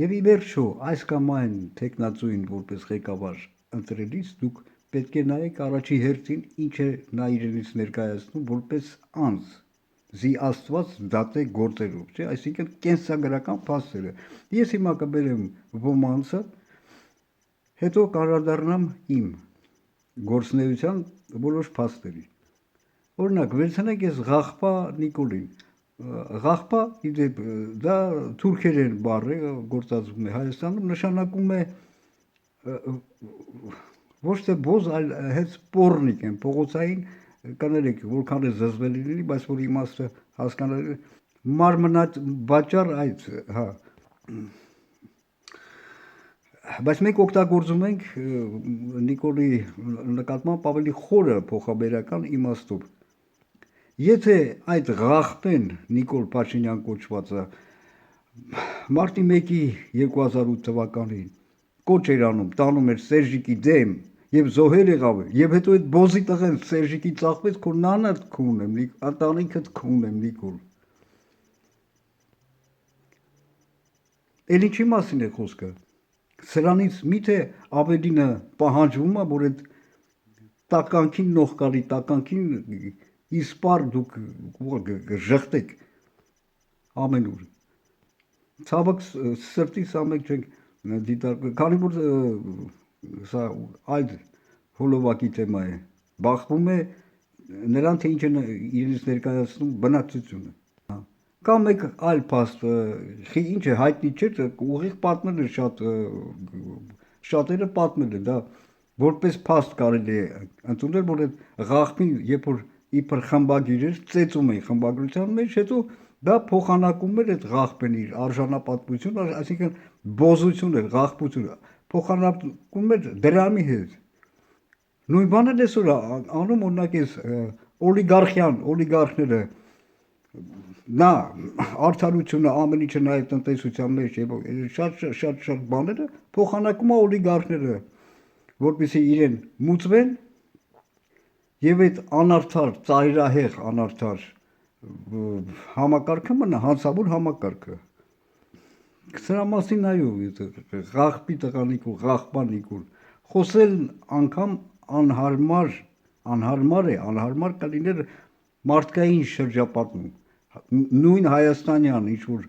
Եվ ի վերջո, այս կամ այն տեխնացուին որպես ղեկավար ընտրելիս դուք պետք է նայեք առաջի հերթին ինչ է նա իրենից ներկայացնում որպես անձ, զի աստված դատե գործերով, չէ, այսինքն կենսագրական փաստերը։ Ես հիմա կբերեմ ոմանցը, հետո կանդրադառնամ իմ գործնեության որոշ փաստերի։ Օրինակ, վերցնենք ես Ղախպա Նիկոլին։ Ղախպա, իդեպ, դա թուրքերեն բառ է, գործածվում է Հայաստանում, նշանակում է ոչ թե բոզ, այլ հենց պոռնիկ են, փողոցային, կներեք, որքան է զզվելի լինի, բայց որ իմաստը հասկանալի մարմնատ բաճար այդ, հա։ Բայց մենք օգտագործում ենք Նիկոլի նկատմամբ ավելի խորը փոխաբերական իմաստով։ Եթե այդ Ղախպեն Նիկոլ Փաշինյան կոչվածը մարտի 1-ի 2008 թվականին կոչ էր անում, տանում էր Սերժիկի դեմ եւ զոհեր եղավ, եւ հետո այդ բոզի տղեն Սերժիկի ծախվեց, քո նանդ քունեմ, ընտանիքդ քունեմ Նիկոլ։ Էլ ինչի մասին է խոսքը։ Սրանից միթե ավելինը պահանջվում է, որ այդ տականքին նողկալի, տականքին իսպար դուք ժխտեք ամենուր։ Ցավոք սրտի սա մենք չենք դիտարկում, քանի որ սա այլ հոլովակի թեմա է, բախվում է նրան, թե ինչ է իրենից ներկայացնում բնակչությունը։ Կամ մեկ այլ փաստ, ինչ է հայտնի չէ, ուղիղ պատմել է շատերը պատմել են, դա որպես փաստ կարելի է ընդունել, որ այդ Ղախպին, երբ որ իբր խմբագիր էր, ծեծում էին խմբագրության մեջ, հետո դա փոխանակում էր այդ Ղախպեն իր արժանապատվությունը, այսինքն բոզություն էր, ղախպությունը, փոխանակում էր դրամի հետ։ Նույն բանը այսօր անում օրինակ էս օլիգարխները, նա արդարությունը ամեն ինչը նաև տնտեսության մեջ եւ շատ բաները փոխանակում է օլիգարխները, որպեսզի իրեն մուծվեն եւ այդ անարդար, ծայրահեղ անարդար համակարգը մնա հանցավոր համակարգը։ Սրա մասին այո, Ղախպի տղանիկու, Ղախպա Նիկոլ, խոսել անգամ անհարմար կլիներ մարդկային շրջապատում, նույն հայաստանյան ինչ-որ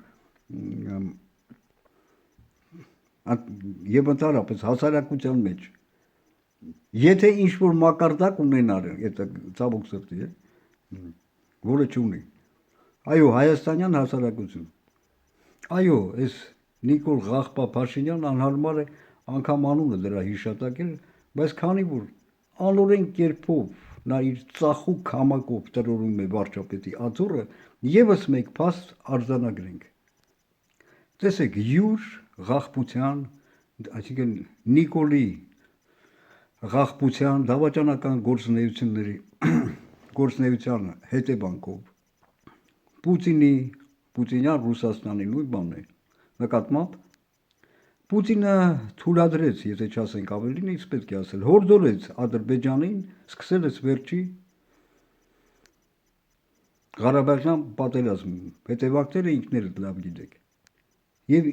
եւ ընդհանրապես հասարակության մեջ, եթե ինչ-որ մակարդակ ունենար, եթե ցավոք սրտի, որը չունի, այո, հայաստանյան հասարակություն, այո, այս Նիկոլ Ղախպա Փաշինյան անհարմար է անգամ անունը դրա հիշատակել, բայց քանի որ անօրեն կերպով նա իր ծախուկ քամակով տրորում է վարչապետի աթոռը, եւս մեկ փաստ արձանագրենք։ Տեսեք, յուր ղախպության, այսինքն Նիկոլի ղախպության դավաճանական գործունեության հետևանքով Պուտինյան Ռուսաստանի նույն բանն է նկատմամբ Պուտինը թույլատրեց, եթե չասենք ավելին, ինչ պետք է ասել, հորդորեց Ադրբեջանին, սկսել այս վերջի Ղարաբաղյան պատերազմում, հետևանքները ինքներդ լավ գիտեք։ Եվ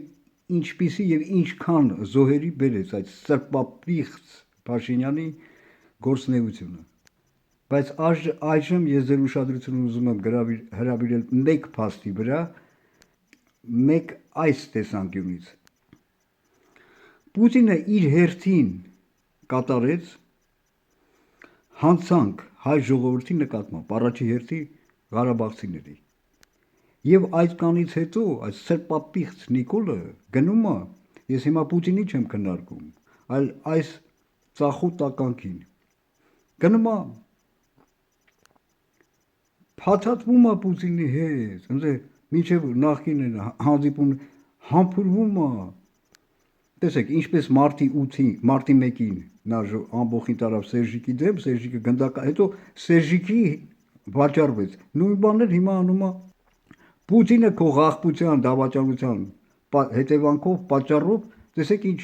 ինչպիսի եւ ինչքան զոհերի բերեց այդ սրբապիղծ Փաշինյանի գործնեությունը։ Բայց այժմ ես ձեր ուշադրությունը ուզում եմ հրավիրել մեկ փաստի վրա, մեկ այս տեսանկյունից։ Պուտինը իր հերթին կատարեց հանցանք հայ ժողովրդի նկատմամբ, առաջի հերթի ղարաբաղցիների։ Եվ այդ կանից հետո այս սրբապիղծ Նիկոլը գնում է, ես հիմա Պուտինի չեմ քննարկում, այլ այս ծախու տականքին, գնում է փաթաթվում է Պուտինի հետ, մինչև նախկին հանդիպում համբուրվում է։ Տեսեք, ինչպես մարտի 1-ին նա ամբողջին տարավ Սերժիկի դեմ, Սերժիկը գնդակա, հետո Սերժիկի վաճառվեց։ Նույն բանն հիմա անում է Պուտինը քո ղախպության, դավաճանության հետևանքով, պատճառով, տեսեք ինչ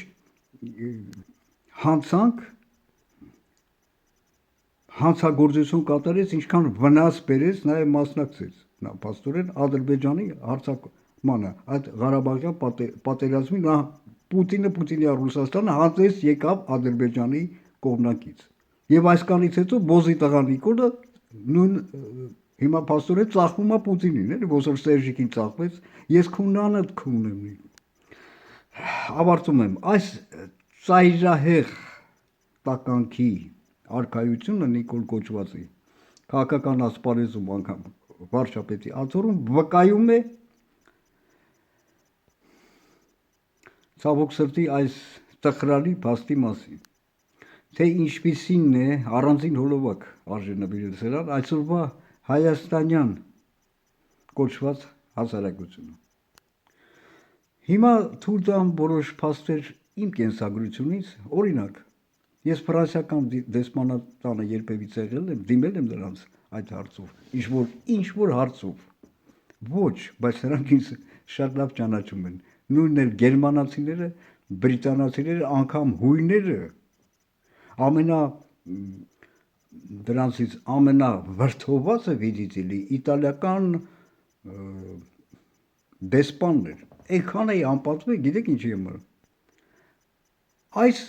հանցագործություն կատարեց, ինչքան վնաս բերեց, նաև մասնակցեց, նա փաստորեն Ադրբեջանի Մանա այդ Ղարաբաղյան պատերազմին նա Պուտինի Ռուսաստանը հանդես եկավ Ադրբեջանի կողմնակից։ Եվ այսքանից հետո Բոզի տղա Նիկոլը նույն հիմա փաստորեն ծախվում է Պուտինին, էլի ոնց որ Սերժիկին ծախվեց, ես քունանը քունեմ։ Ավարտում եմ, այս ծայրահեղ տականքի արքայությունը Նիկոլ կոչվածի քաղաքական ասպարեզում անգամ վարչապետի աթոռում վկայում է ցավոք սրտի այս տխրալի փաստի մասին, թե ինչպիսին է առանձին հոլովակ արժե նվիրել սրան այսօրվա հայաստանյան կոչված հասարակությունը։ Հիմա թույլ տամ որոշ փաստեր իմ կենսագրությունից, օրինակ, ես ֆրանսիական դեսպանատանը երբևիցե եղել եմ, դիմել եմ նրանց այդ հարցով, ինչ որ հարցով, ոչ, բայց նրանք ինձ շատ լավ ճանաչում են, նույնն էլ գերմանացիները, բրիտանացիները, անգամ հույները, դրանցից ամենավրդովվածը видите ли իտալիական դեսպանն էր, այնքան էի անպատվել, գիտեք ինչի համար, այս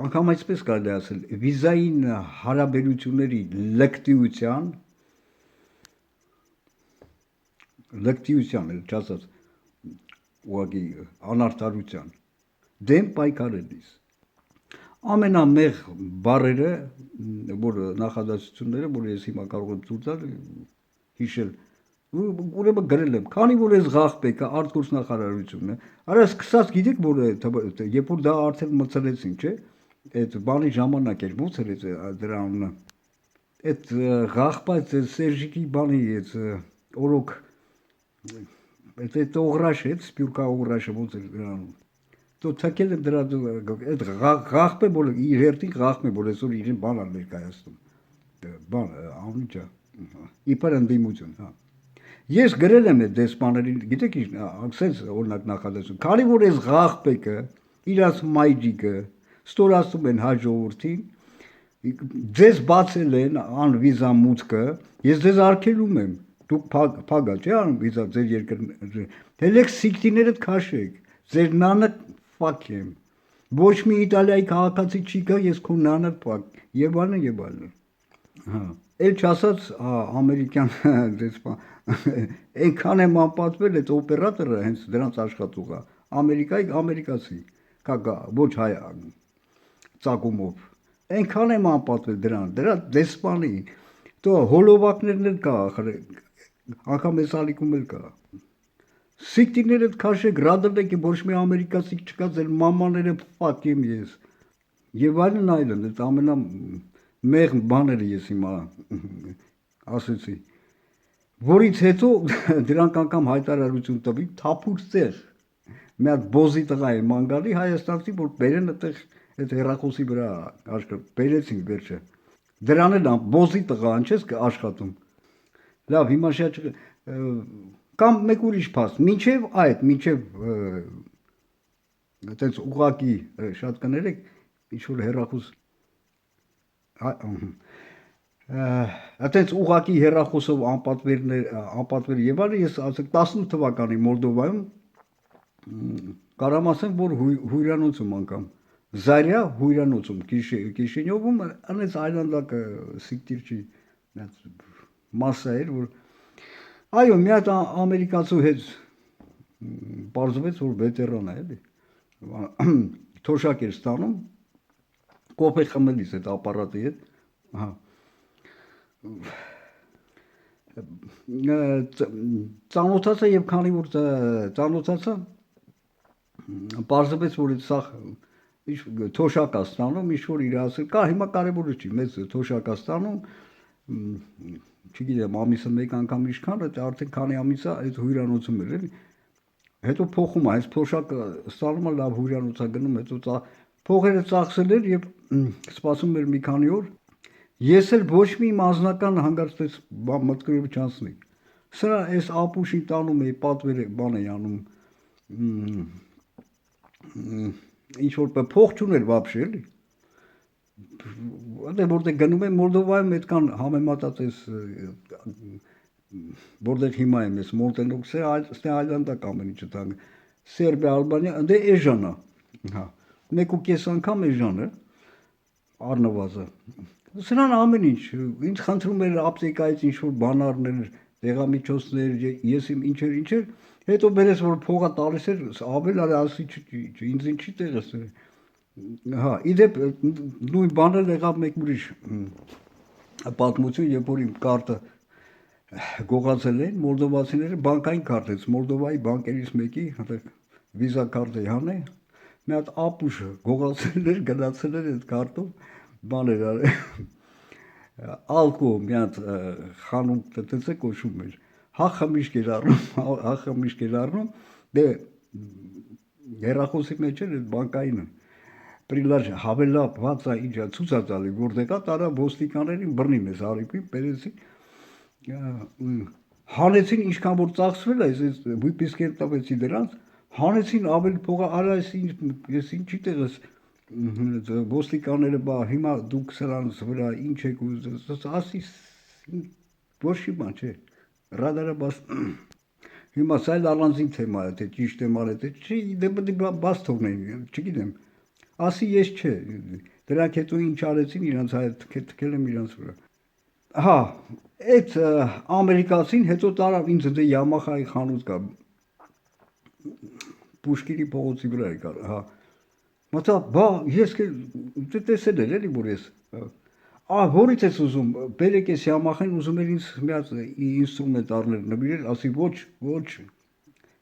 անգամ այսպես կարելի ասել, վիզային հարաբերությունների լկտիության էլ չասած ուղղակի անարդարության դեմ պայքարելիս ամենամեղ բառերը, որ նախադասությունները, որ ես հիմա կարող եմ ցույց տալ, հիշել, ուրեմն գրել եմ, քանի որ ես ղախպեկ է արտգործնախարարությունը, արա սկսած գիտեք որ երբ որ դա արդեն մցրեցին, չէ, այդ բանի ժամանակ էր, ո՞նց էր դրա անունը, այդ ղախպած Սերժիկի բանի այդ օրոք այդ օղրաշը, այդ սպյուրքա օղրաշը ոնց էր դրա անունը, то թակել եմ դրա այդ ղախպե որ իր հերթին ղախպե որ այսօր իրեն բան ալ ներկայացնում, բան անունը իբր ընդդիմություն, հա։ Ես գրել եմ այդ դեսպաներին, գիտեք ինչ, ասենց օրինակ նախադասություն, քանի որ ես ղախպեկը, իրաց մայրիկը ստորացնում են հայ ժողովրդին, ձեզ բացել են անվիզա մուտքը, ես ձեզ արգելում եմ, դուք փագա չէ անվիզա ձեր երկրի, թելեք սիկտիներդ քաշեք, ձեր նանը ֆակ եմ, ոչ մի Իտալիայի քաղաքացի չի գա, ես քո նանը ֆակ, եւ այլն եւ այլն, հա, էլ չասած ամերիկյան դեսպան, այնքան եմ անպատվել այդ օպերատորը հենց դրանց աշխատուղա, ամերիկացի, ոչ հայ ծագումով, այնքան եմ անպատվել դրա դեսպանի, તો հոլովակներն էլ կա, անգամ ես ալիքում էլ կա, սիկտիներդ քաշեք, ռադրեք, ոչ մի ամերիկացի չկա, ձեր մամաները ֆակ եմ ես, եւ այլն, այդ ամենամեղմ բաները ես հիմա ասեցի, որից հետո դրանք անգամ հայտարարություն տվի, թափուր տեղ, մի հատ Բոզի տղա է ման գալի հայաստանցի, որ բերեն այդտեղ այդ հեռախոսի վրա բերեցին վերջը, դրան էլ Բոզի տղան չես աշխատում, լավ, հիմա շատ կամ մեկ ուրիշ փաստ, մինչև այդպես ուղակի շատ կներեք, ինչ-որ հեռախոս, այդպես ուղակի հեռախոսով անպատվեր եւ այլն, ես ասեք 18 թվականի Մոլդովայում կարամ ասեմ, որ հույրանոցում անգամ, Զարյա հույրանոցում, Կիշինյովում, անեց այլանդակ սիկտիր չի, մասսա էր, որ այո, մի հատ ամերիկացու հետ պարզվեց, որ վետերան է, էլի, թոշակ էր ստանում, կոպե խմելիս այդ ապարատի հետ, հա, ծանոթացա եւ քանի որ ծանոթացա, պարզվեց, որ այդ սա թոշակ է ստանում, ինչ-որ իր ասել, կա հիմա կարևորը չի, մեծ թոշակ է ստանում, չգիտեմ, ամիսը մեկ անգամ ինչքան, արդեն քանի ամիս է այդ հյուրանոցում էր, էլի, հետո փոխում է, այս թոշակը ստանում է, լավ հյուրանոց է գնում, հետո փողերը ծախսել էր եւ սպասում էր մի քանի օր, ես էլ ոչ մի անձնական հանգարցպես մտքերով չանցնի, սրա այս ապուշին տանում էի, պատվեր բան էի անում, ինչ-որ փող չուներ վաբշե, էլի, որտեղ գնում եմ Մոլդովայում այդքան համեմատած որտեղ հիմա եմ ես Մոնտենեգրո, այլանդակ ամեն ինչը տան։ Սերբիա, Ալբանիա, ընդ էժանա։ Հա։ 1.5 անգամ էժանը առնվազը։ Սրան ամեն ինչ, ինձ խնդրում էր ապտեկայից ինչ-որ բանարներ, դեղամիջոցներ, ես իմ ինչեր, հետո բերես, որ փողա տալիս էր, ավել արի ասի ինձ ինչի տեղս էր։ Հա, իդեպ նույն բանը եղավ մեկ ուրիշ պատմություն, երբ որ իմ կարտը գողացել են մոլդովացիները բանկային քարտից, Մոլդովայի բանկերից մեկի, վիզա քարտ էի հանել, մի հատ ապուշ գողացել էր, գնացել էր այդ քարտով, բաներ արել, ալկո մի հատ խանութ տտց կոչում էր, հա խմիշք էր առնում, դե հեռախոսի մեջ էր այդ բանկայինը, պրիլար հավելա բացա ինչա ցուցածալի որտեղա տարա ոստիկաններին բռնին ես արիպի բերեցին հանեցին ինչքան որ ծախսվել է այս վիպիսկեր տվեցի դրանց հանեցին ավելի փողը արա ես ինչի տեղս ոստիկանները բա հիմա դուք սրանց վրա ինչ եք ասի ոչ մի բան չէ ռադարը բաց հիմա սա էլ առանձին թեմա է թե ճիշտ եմ արել թե չի դե պետք է բաց թողնեն չգիտեմ ասի ես չէ դրանք հետո ինչ արեցին իրանց հայ թքել եմ իրանց վրա հա այդ ամերիկացին հետո տարավ ինձ դե Yamaha-ի խանութ կա Պուշկինի փողոցի վրա է կար հա մտա բա ես տեսել էր էլի որ ես որից ես ուզում բերեք ես Yamaha-ին ուզում էր ինձ մի հատ ինստրումենտ առնել նվիրել ասի ոչ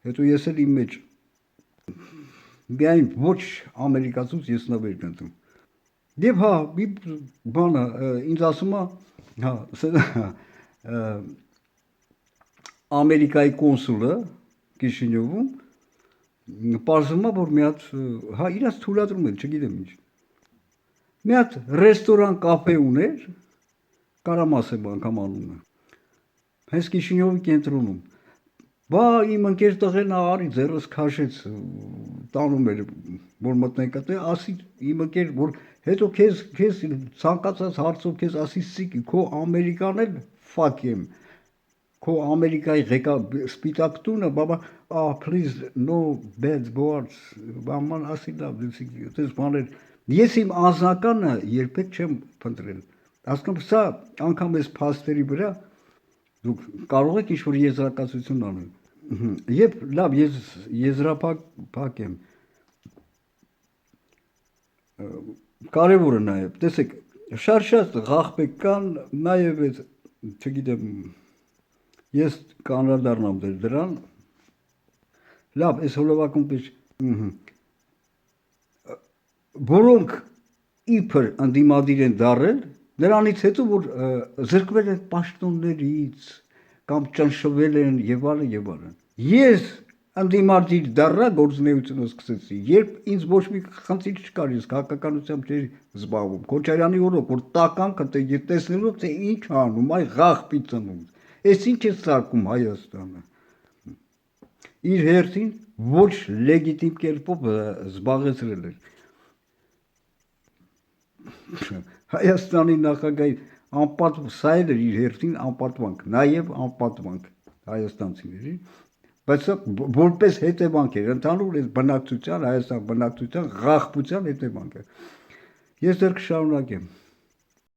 հետո ես էլ իմ մեջ միայն ոչ ամերիկացուց ես նվեր կընտրում եւ հա մի բանը ինձ ասում է հա Ամերիկայի կոնսուլը Կիշինյովում պարզվում է որ մի հատ հա իրաց թույլատրում են չգիտեմ ինչ մի հատ ռեստորան կաֆե ուներ կարամ ասեմ անգամ անունը հենց Կիշինյովի կենտրոնում բա իմ ընկեր տղեն արի ձեռս քաշեց տանում էր որ մտնենք այդտեղ ասի իմ ընկեր որ հետո քեզ ցանկացած հարցով քեզ ասի սիկի քո ամերիկան էլ fuck եմ քո ամերիկայի ղեկա սպիտակ տունը բաբա please no bad words բաման ասի լավ դες բաներ ես իմ անձնականը երբեք չեմ փնտրել հասկանում սա անգամ էս փաստերի վրա դուք կարող եք ինչ-որ եզրակացություն անել եւ լավ ես եզրափակ եմ կարևորը նաեւ տեսեք շատ ղախպեկ կան նաեւ այդ չգիտեմ ես կանրադառնամ դրան լավ այս հոլովակում պես որոնք իբր անդիմադիր են դարել նրանից հետո որ զրկվել են պաշտոններից կամ ճնշվել են եւ այլն ես անդիմադիր դառա գործունեությունը սկսեցի երբ ինձ ոչ մի խնդիր չկար ես քաղաքականությամբ չէի զբաղվում Քոչարյանի օրոք որ տականքը տեսնելով թե ինչ անում այ ղախպի ծնում այս ինչ է սարքում Հայաստանը իր հերթին ոչ լեգիտիմ կերպով զբաղեցրել էր Հայաստանի նախագահի անպատվանք սա էր իր հերթին անպատվանք նաև անպատվանք հայաստանցիների բայց որպես հետևանք էր ընդհանուր այս բնակչության Հայաստան բնակչության ղախպության հետևանքը ես դեռ կշարունակեմ